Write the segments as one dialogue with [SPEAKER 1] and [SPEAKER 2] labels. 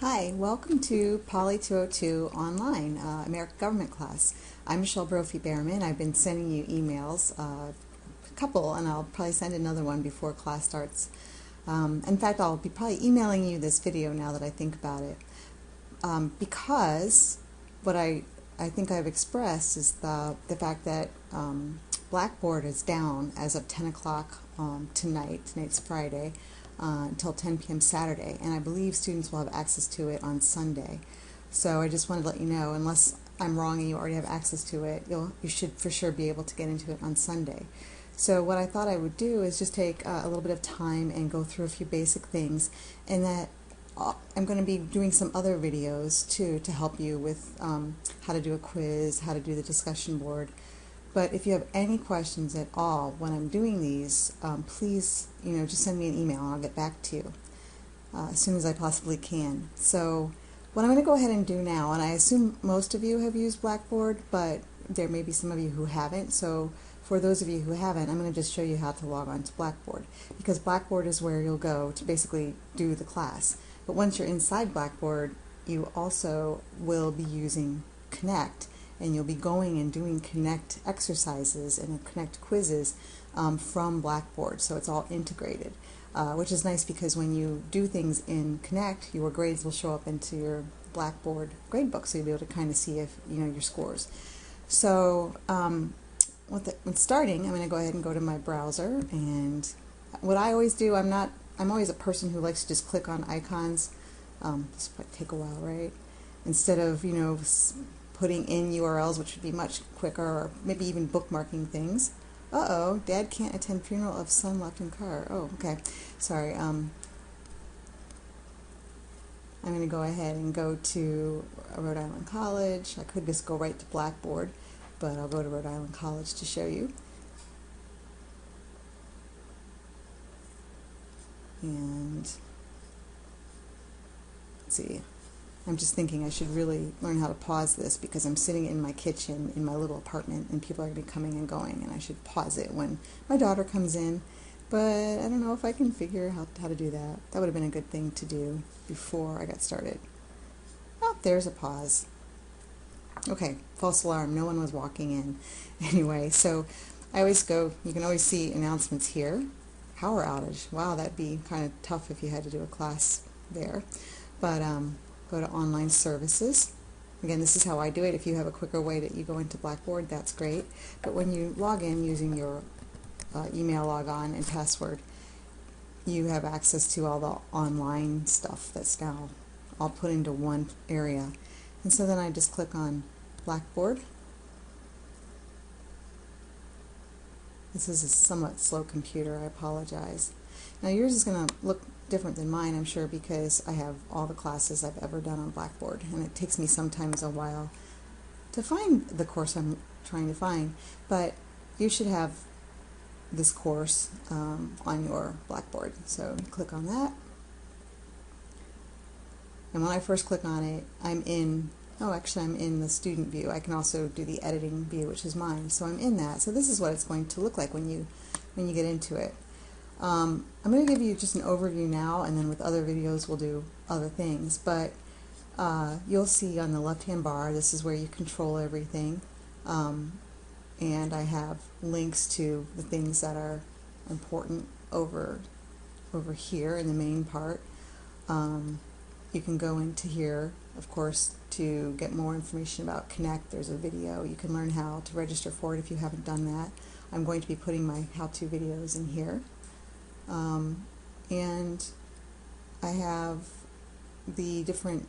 [SPEAKER 1] Hi, welcome to Poly 202 Online, American Government class. I'm Michelle Brophy-Baermann. I've been sending you emails, a couple, and I'll probably send another one before class starts. In fact, I'll be probably emailing you this video now that I think about it, because what I think I've expressed is the fact that Blackboard is down as of 10 o'clock tonight. Tonight's Friday. Until 10 p.m. Saturday, and I believe students will have access to it on Sunday. So I just wanted to let you know, unless I'm wrong and you already have access to it, you should for sure be able to get into it on Sunday. So what I thought I would do is just take a little bit of time and go through a few basic things, and that I'm going to be doing some other videos too to help you with how to do a quiz, how to do the discussion board. But if you have any questions at all when I'm doing these, please, just send me an email and I'll get back to you as soon as I possibly can. So what I'm going to go ahead and do now, and I assume most of you have used Blackboard, but there may be some of you who haven't. So for those of you who haven't, I'm going to just show you how to log on to Blackboard, because Blackboard is where you'll go to basically do the class. But once you're inside Blackboard, you also will be using Connect, and you'll be going and doing Connect exercises and Connect quizzes from Blackboard. So it's all integrated, which is nice because when you do things in Connect, your grades will show up into your Blackboard gradebook, so you'll be able to kind of see if your scores. So when starting, I'm going to go ahead and go to my browser, and what I always do, I'm always a person who likes to just click on icons. This might take a while, right? Instead of putting in URLs, which would be much quicker, or maybe even bookmarking things. Uh-oh, Dad can't attend funeral of son left in car. Oh, okay. Sorry. I'm going to go ahead and go to Rhode Island College. I could just go right to Blackboard, but I'll go to Rhode Island College to show you. And let's see. I'm just thinking I should really learn how to pause this, because I'm sitting in my kitchen in my little apartment and people are going to be coming and going, and I should pause it when my daughter comes in. But I don't know if I can figure out how to do that. That would have been a good thing to do before I got started. Oh, there's a pause. Okay, false alarm. No one was walking in. Anyway, so I always go, you can always see announcements here. Power outage. Wow, that'd be kind of tough if you had to do a class there. But go to online services. Again, this is how I do it. If you have a quicker way that you go into Blackboard, that's great. But when you log in using your email logon and password, you have access to all the online stuff that's now all put into one area. And so then I just click on Blackboard. This is a somewhat slow computer, I apologize. Now yours is going to look different than mine, I'm sure, because I have all the classes I've ever done on Blackboard, and it takes me sometimes a while to find the course I'm trying to find. But you should have this course on your Blackboard. So click on that. And when I first click on it, I'm in the student view. I can also do the editing view, which is mine. So I'm in that. So this is what it's going to look like when you get into it. I'm going to give you just an overview now, and then with other videos we'll do other things. But you'll see on the left-hand bar, this is where you control everything. And I have links to the things that are important over here in the main part. You can go into here, of course, to get more information about Connect. There's a video. You can learn how to register for it if you haven't done that. I'm going to be putting my how-to videos in here. And I have the different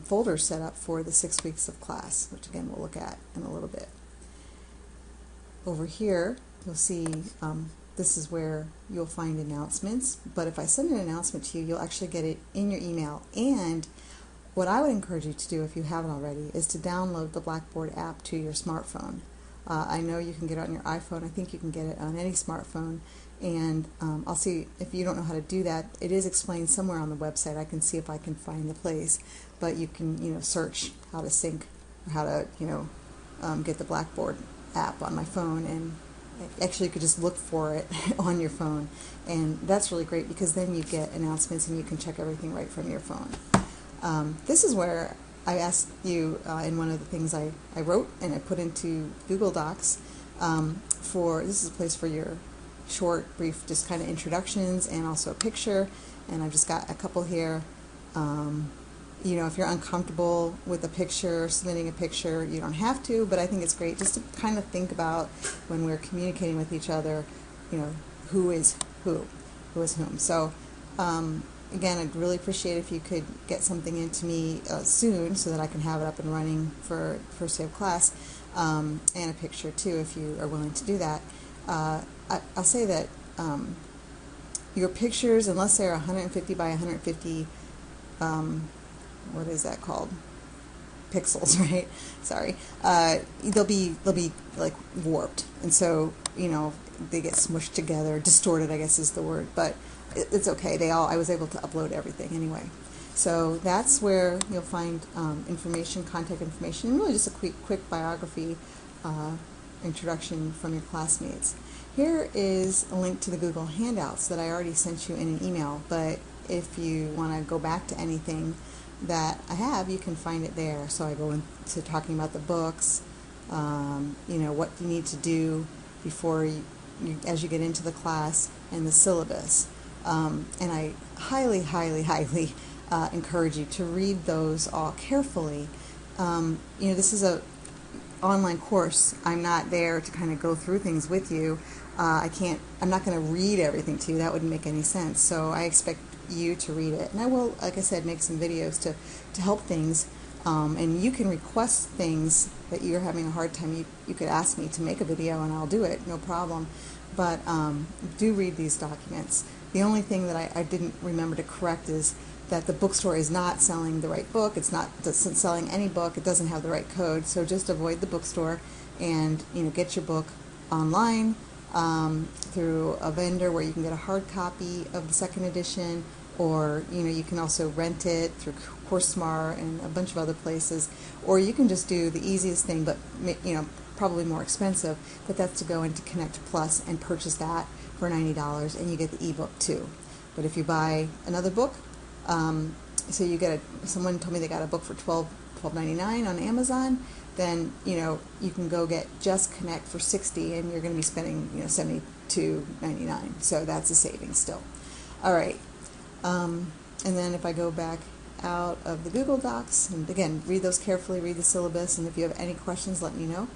[SPEAKER 1] folders set up for the 6 weeks of class, which again we'll look at in a little bit. Over here you'll see this is where you'll find announcements, but if I send an announcement to you, you'll actually get it in your email. And what I would encourage you to do, if you haven't already, is to download the Blackboard app to your smartphone. I know you can get it on your iPhone. I think you can get it on any smartphone. And I'll see if you don't know how to do that. It is explained somewhere on the website. I can see if I can find the place. But you can, search how to sync, or how to, get the Blackboard app on my phone, and actually you could just look for it on your phone. And that's really great, because then you get announcements and you can check everything right from your phone. This is where I asked you in one of the things I wrote and I put into Google Docs this is a place for your short, brief, just kind of introductions and also a picture. And I've just got a couple here. You know, if you're uncomfortable with a picture, submitting a picture, you don't have to, but I think it's great just to kind of think about when we're communicating with each other, you know, who is who is whom. So again, I'd really appreciate if you could get something into me soon so that I can have it up and running for first day of class, and a picture too if you are willing to do that. I'll say that your pictures, unless they're 150 by 150, what is that called? Pixels, right? Sorry. They'll be like warped, and so you know they get smushed together, distorted, I guess is the word. But it's okay. I was able to upload everything anyway. So that's where you'll find information, contact information, and really just a quick biography, introduction from your classmates. Here is a link to the Google Handouts that I already sent you in an email, but if you want to go back to anything that I have, you can find it there. So I go into talking about the books, you know, what you need to do before as you get into the class, and the syllabus. And I highly, highly, highly encourage you to read those all carefully. You know, this is a online course. I'm not there to kind of go through things with you. I'm not going to read everything to you. That wouldn't make any sense. So I expect you to read it. And I will, like I said, make some videos to help things. And you can request things that you're having a hard time. You could ask me to make a video and I'll do it, no problem. But do read these documents. The only thing that I didn't remember to correct is that the bookstore is not selling the right book. It's not selling any book. It doesn't have the right code. So just avoid the bookstore and get your book online through a vendor where you can get a hard copy of the second edition, or you can also rent it through CourseSmart and a bunch of other places, or you can just do the easiest thing, but probably more expensive, but that's to go into Connect Plus and purchase that for $90, and you get the ebook too. But if you buy another book, so you get someone told me they got a book for $12.99 on Amazon, then you can go get just Connect for $60, and you're going to be spending $72.99. So that's a saving still. All right, and then if I go back out of the Google Docs, and again, read those carefully, read the syllabus, and if you have any questions, let me know.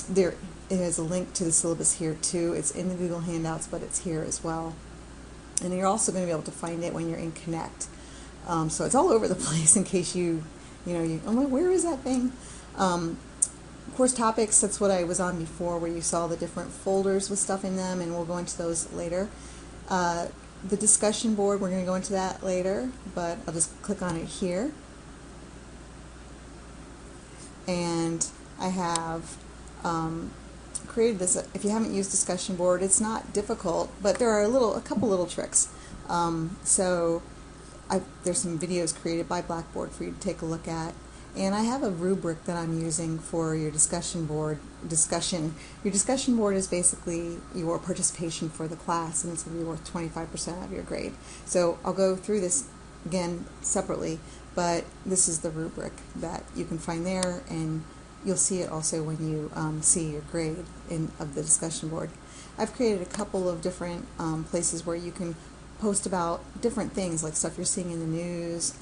[SPEAKER 1] There is a link to the syllabus here too. It's in the Google Handouts, but it's here as well. And you're also going to be able to find it when you're in Connect. So it's all over the place in case I'm like, where is that thing? Course topics, that's what I was on before, where you saw the different folders with stuff in them, and we'll go into those later. The discussion board, we're going to go into that later, but I'll just click on it here. And I have created this. If you haven't used discussion board, it's not difficult, but there are a couple little tricks. So there's some videos created by Blackboard for you to take a look at. And I have a rubric that I'm using for your discussion board discussion. Your discussion board is basically your participation for the class, and it's going to be worth 25% of your grade. So I'll go through this again separately, but this is the rubric that you can find there, and you'll see it also when you see your grade of the discussion board. I've created a couple of different places where you can post about different things, like stuff you're seeing in the news.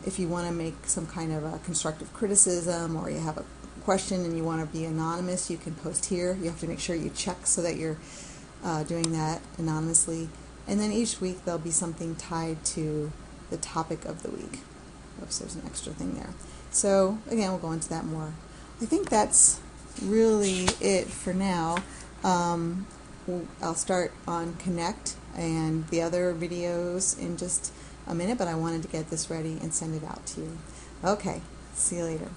[SPEAKER 1] If you want to make some kind of a constructive criticism, or you have a question and you want to be anonymous, you can post here. You have to make sure you check so that you're doing that anonymously. And then each week there'll be something tied to the topic of the week. Oops, there's an extra thing there. So again, we'll go into that more. I think that's really it for now. I'll start on Connect and the other videos in just a minute, but I wanted to get this ready and send it out to you. Okay, see you later.